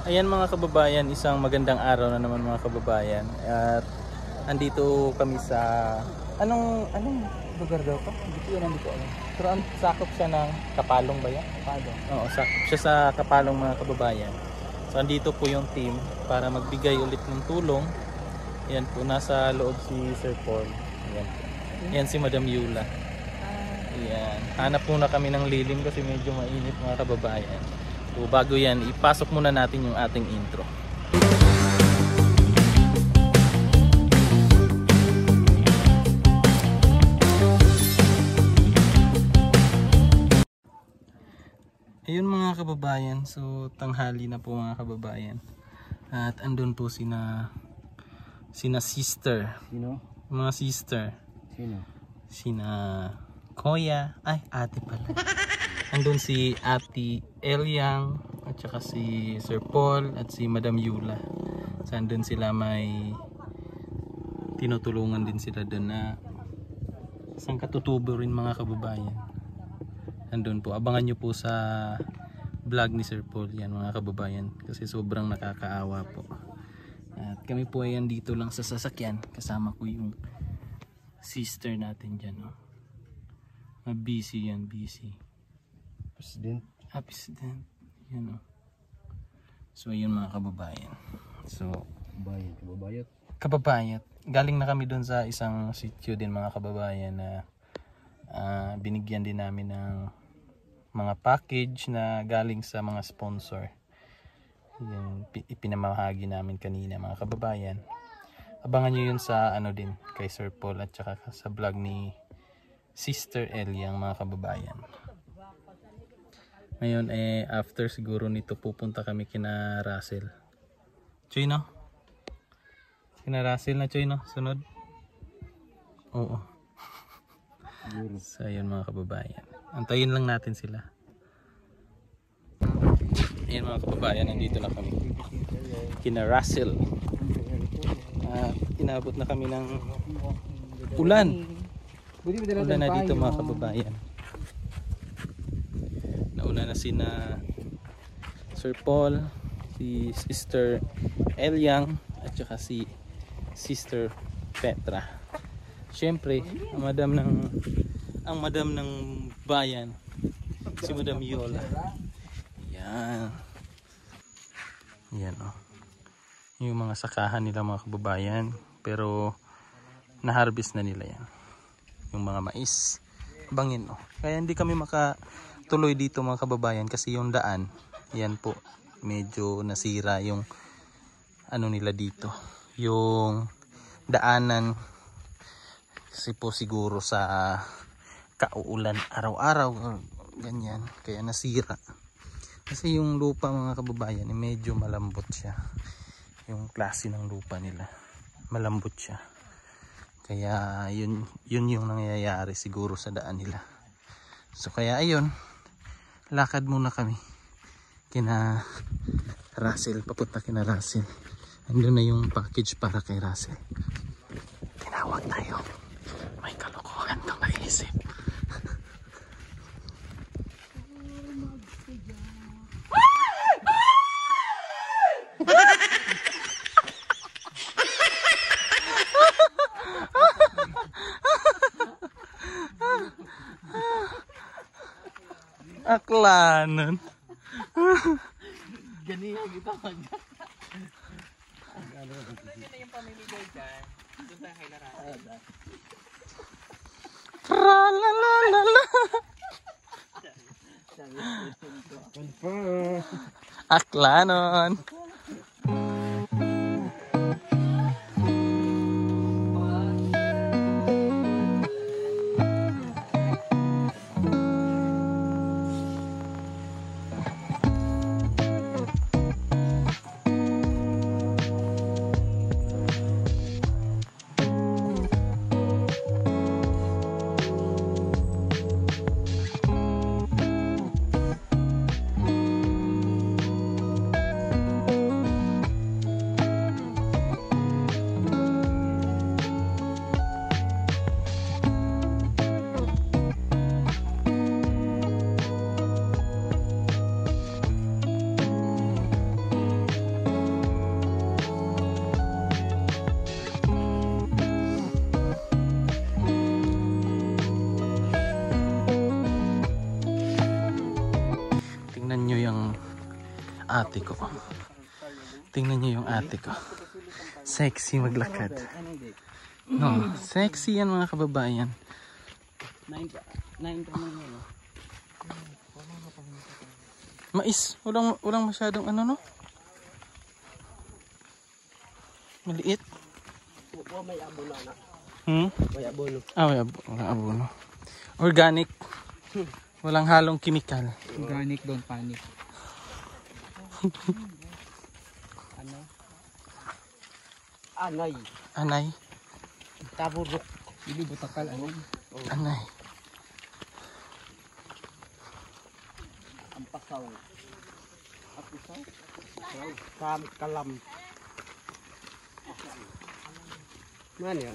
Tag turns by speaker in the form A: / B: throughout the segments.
A: Ayan mga kababayan, isang magandang araw na naman mga kababayan. At andito kami sa anong lugar daw to? Hindi ko alam. Pero sakop siya ng Kapalong ba yan? Kapalong. Oo, sakop siya sa Kapalong mga kababayan. So andito po yung team para magbigay ulit ng tulong. Ayan po, nasa loob si Sir Paul. Ayan po. Ayan si Madam Yula. Ayan. Hanap muna kami ng lilim kasi medyo mainit mga kababayan. So bago yan, ipasok muna natin yung ating intro. Ayun mga kababayan, so tanghali na po mga kababayan. At andun po sina sister.
B: Sino?
A: Mga sister.
B: Sino?
A: Sina Koya, ay ate pala. Andun si Ate Elyang at saka si Sir Paul at si Madam Yula. So andun sila, may tinutulungan din sila doon na isang katutubo rin mga kababayan. Andun po, abangan nyo po sa vlog ni Sir Paul yan mga kababayan kasi sobrang nakakaawa po. At kami po ay andito lang sa sasakyan, kasama ko yung sister natin dyan. No? Busy yan, busy.
B: President.
A: President. Yan o. So ayun mga kababayan. So kababayan. Galing na kami doon sa isang sitio din mga kababayan na binigyan din namin ng mga package na galing sa mga sponsor. Yung ipinamahagi namin kanina mga kababayan. Abangan nyo yun sa ano din kay Sir Paul at saka sa vlog ni Sister Elyang mga kababayan. Ngayon after siguro nito pupunta kami kina Russell. Choy no? Kina Russell na Choy no? Sunod? Oo. So ayun mga kababayan. Antayin lang natin sila. Ayun mga kababayan, nandito na kami. Kina Russell. Inabot na kami ng ulan. Ulan na dito mga kababayan. Nauna na sina Sir Paul, si Sister Elyang at saka si Sister Petra. Siyempre, ang madam ng bayan, si Madam Yola. Yan. Yan oh. Yung mga sakahan nila mga kababayan, pero na-harvest na nila yan. Yung mga mais, bangin oh. Kaya hindi kami makatuloy dito mga kababayan kasi yung daan, yan po, medyo nasira yung ano nila dito. Yung daanan kasi po siguro sa kauulan araw-araw ganyan, kaya nasira. Kasi yung lupa mga kababayan medyo malambot siya. Yung klase ng lupa nila malambot siya. Kaya yun yung nangyayari siguro sa daan nila. So kaya ayun, lakad muna kami kina Russell, papunta kina Russell. Andun na yung package para kay Russell. Tinawag tayo. May kalokohan kang naisip. Aklanan.
B: Ganyan kita mag.
C: Ano yung pamimigay dyan? Doon sa kay Larasa.
A: Tralalala. Aklanon. ate ko. Tingnan niyo yung ate ko. Sexy maglakad. No, sexy yan mga kababayan.
C: 9 naman yun.
A: Mais, walang masyadong ano no? Maliit.
B: May abono na. May abono.
A: Walang abono. Organic. Walang halong kimikal.
C: Organic, don't panic. Ano?
A: Anay.
C: Taburok. Hindi butakal. Ano?
A: Anay.
B: Ang pasaw. Kalam. Mana ya?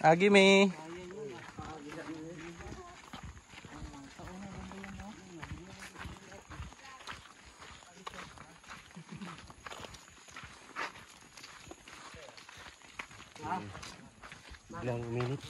A: Agi me.
B: Ilang minit.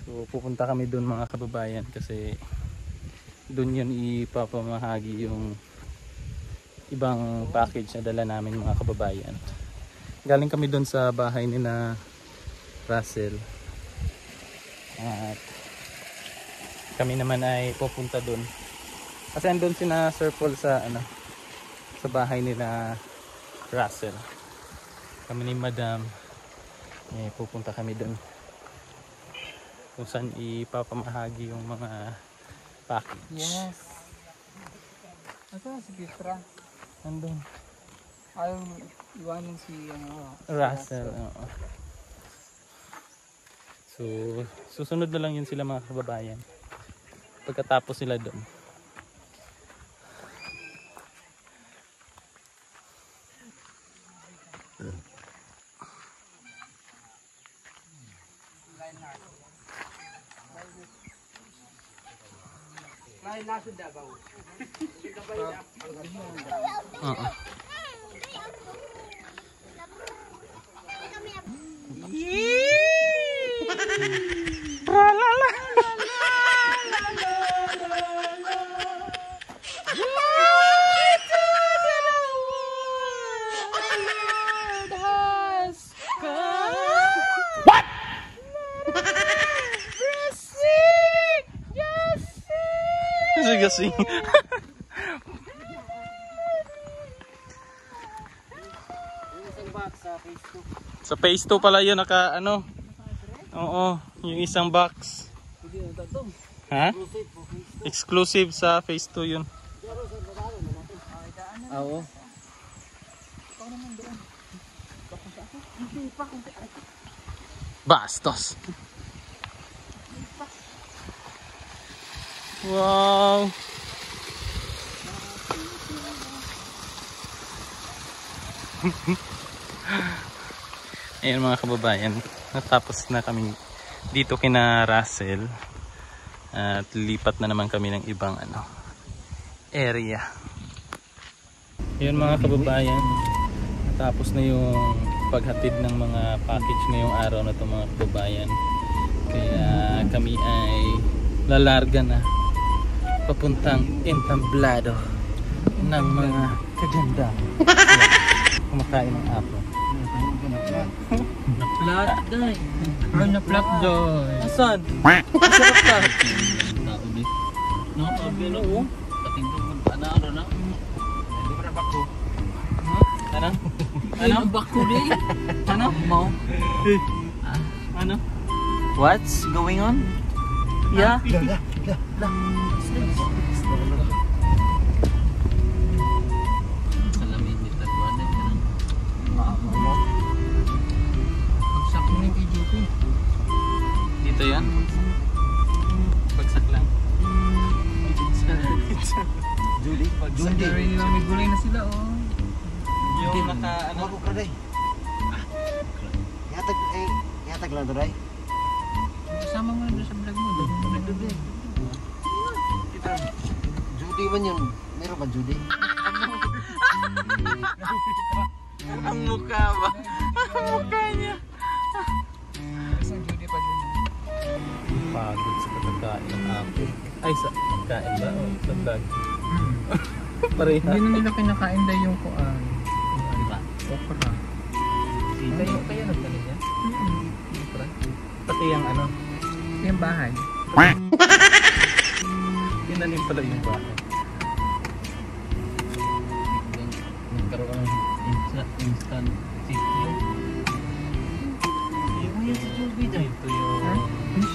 A: So pupunta kami doon mga kababayan kasi doon yun ipapamahagi yung ibang package na dala namin mga kababayan. Galing kami doon sa bahay ni na Russell. At kami naman ay pupunta doon. Kasi andun sina Sir Paul sa sa bahay nila Russell. Kami ni Madam pupunta kami doon kung saan ipapamahagi yung mga package.
C: Yes. Asa si Petra?
A: Andun.
C: Ayaw iwanan si
A: Russell. Oo. So susunod na lang yun sila mga kababayan. Pagkatapos sila doon. Kasi sa phase 2 pala yun naka oo, yung isang box. Ha? Exclusive sa phase 2 yun.
B: Oo.
A: Bastos. Wow. Ayan mga kababayan, natapos na kami dito kina Russell at lipat na naman kami ng ibang area. Ayan mga kababayan, natapos na yung paghatid ng mga package ngayong araw na ito mga kababayan. Kaya kami ay lalarga na papuntang Entablado ng mga kaganda. Kumakain ng apple.
C: Naplat doy. Naplat doy.
A: Asan? Masarap ka.
C: No, no. Patingin mo ano na. Hindi para bako.
A: Ano?
C: Ano bako di? Ano mo?
A: Ano? What's going on? Yeah.
C: Salamin ni tatuan na yan. Pagsak mo yung video ko.
A: Dito yan? Bagsak lang.
B: Judy.
C: Judy. May gulay na sila oh.
A: Yung naka
B: Ako ka day. Yatag lang doray.
C: Kasama mo na sa vlog mo. Nagdudek.
B: Judy man yun. Meron ba Judy?
A: Ang mukha ba? Ang mukha niya.
C: Isang Judy pa din.
A: Pagod sa pagkain ng apple. Ay, sa pagkain ba? O sa vlog? Pareha.
C: Hindi na nila kinakain dahil yung kuan. Diba? Okra.
A: Kayo nagtanim yan? Okra. Pati yung ano?
C: Yung bahay.
A: Tinanim pala yung bahay.
C: Nagkaroon ng instant video. Yung si Joby dahil.
A: Ito yung...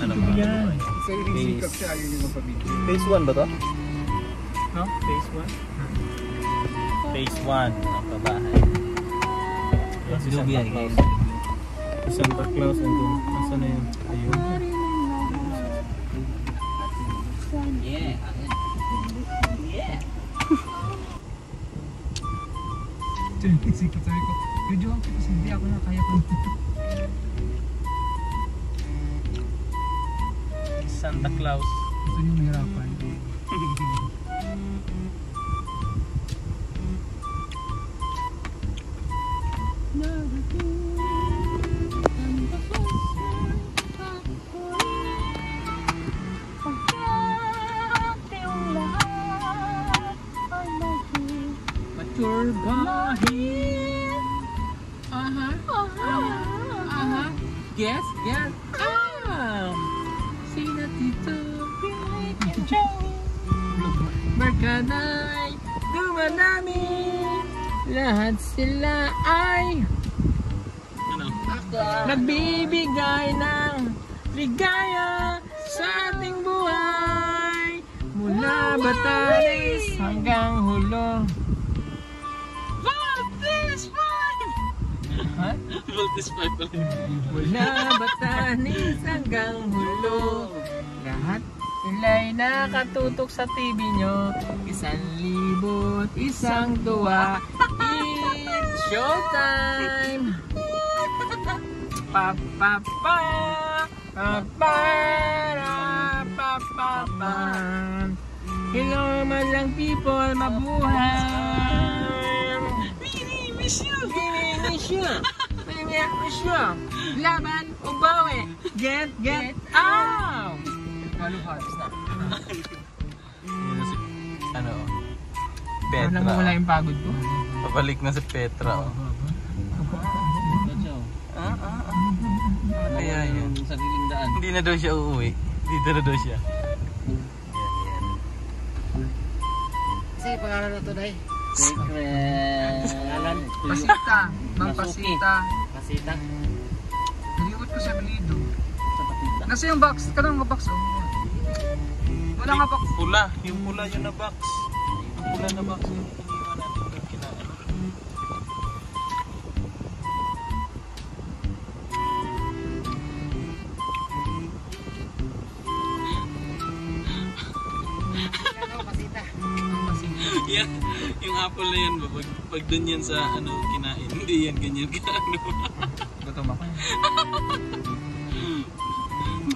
C: Ano
A: ba?
C: yan?
B: Sa
A: Phase-
B: sikap siya, yun yung mapabigyan.
A: Phase 1 ba to?
C: No?
A: Phase 1? Phase 1 ang pabahay. Yan si
C: Joby
A: Santa
C: ay
A: Claus. Si Santa Claus andun. Nasaan na yun? Ayun.
C: Yeah. Yeah.
B: Sikap sabi ko, video ako kasi hindi ako na kaya ko.
A: Si Santa Claus.
B: Gusto niyo mahirapan.
C: Mature bahid. Aha. Aha. Guess. Sino dito? Barkaday, dumadami. Lahat sila ay nagbibigay ng ligaya sa ating buhay. Mula Batanes hanggang Hulo. Voltes 5!
A: Voltes 5 pala yun.
C: Mula Batanes hanggang Hulo. Lahat sila'y nakatutok sa TV nyo. 1,000 isang tuwa. It's showtime! Pa pa pa pa pa pa pa pa. Hello madlang people, mabuhay. Miss you. Laban o bawi. Get out. Halo harvest na.
A: Yun si... Ano?
C: Parang
A: Petra.
C: wala yung pagod ko.
A: Pabalik na si Petra. Oh. Ano kaya yan?
C: Sariling daan.
A: Hindi na daw siya uuwi. Dito na daw siya.
B: Kasi pangalan na to, Day.
C: Secret.
B: Pangalan?
C: Pasita. Mang Pasita.
B: Pasita.
C: Naliwat ko sa balido. Nasa yung box? Kanang box oh. Wala nga box.
A: Pula. Yung pula yun na box. Yung pula na box yung iniwan natin doon kinain.
B: Pasita.
C: Mang Pasita.
A: Yan. Yung apple na yan ba? Pag doon yan sa ano kinain. Hindi yan ganyan ano.
C: Gutom ako.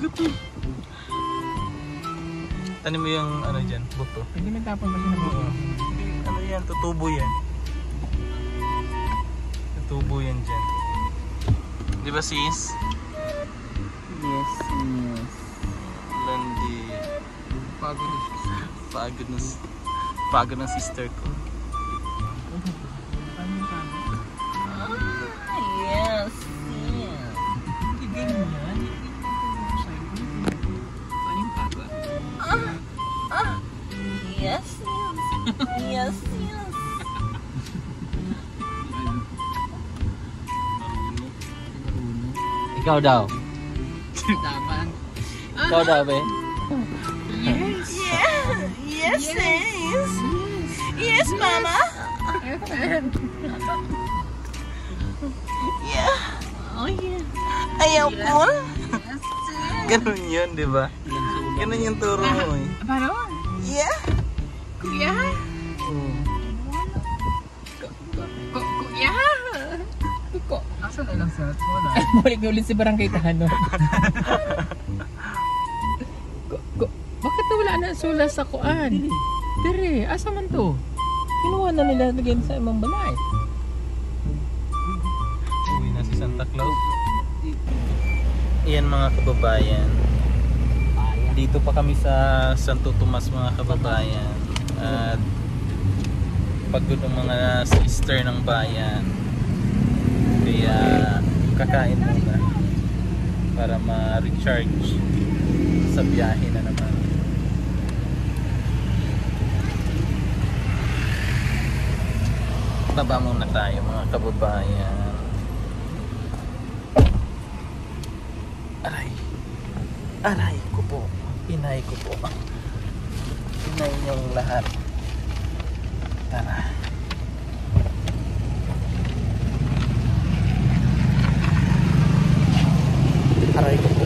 A: Gutom. Tanim mo yung ano dyan, buto.
C: Hindi may tapon ba siya ng buto?
A: Hindi, ano yan, tutubo yan. Tutubo yan dyan. Di ba sis?
C: Yes.
A: Landi.
C: Pagod na siya.
A: Pagod ng sister ko.
C: Ano yung pagod?
A: Yes.
C: Hindi ganyan. Hindi ganyan sa'yo. Ano yung pagod?
D: Yes.
C: Ikaw daw. Dapat.
A: Ikaw daw, be?
C: Yes.
D: Yes, sis. Yes, mama. Yeah. Oh, yeah. Ayaw po.
A: Ganun yun, di ba? Ganun yung turo mo eh.
C: Paano?
D: Yeah.
C: Kuya? Kuya? Asan na lang sa wala? Balik na ulit si Barangay Tahano.
B: na sula sa kuan. Dire, asa man to?
A: Kinuha na nila again sa imong balay. Uwi na si Santa Claus. Iyan mga kababayan. Dito pa kami sa Santo Tomas mga kababayan. At pagod ng mga sister ng bayan. Kaya kakain muna para ma-recharge sa biyahe na naman. Baba muna tayo mga kababayan. Aray ko po. Pinay ko po. Pinay niyong lahat. Tara. Aray ko po.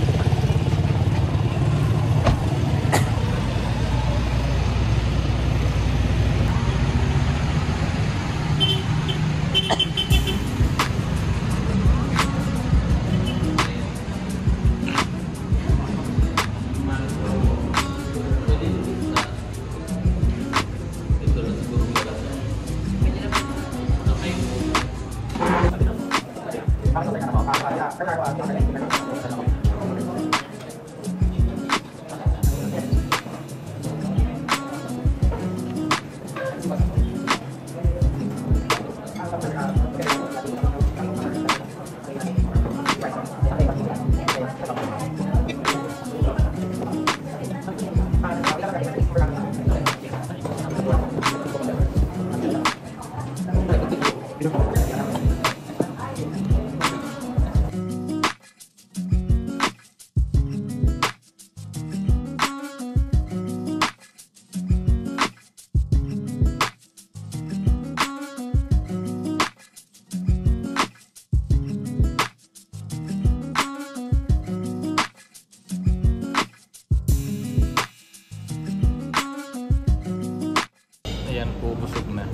A: Ayan po, busog na.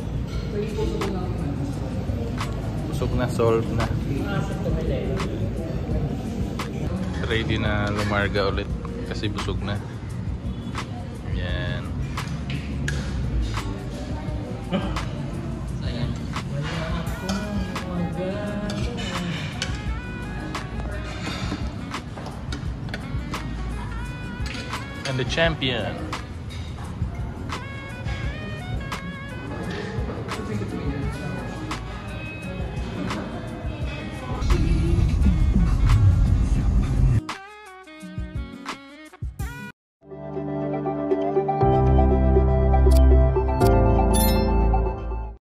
A: Busog na, solve na. Ready na lumarga ulit kasi busog na. Ayan. And the champion.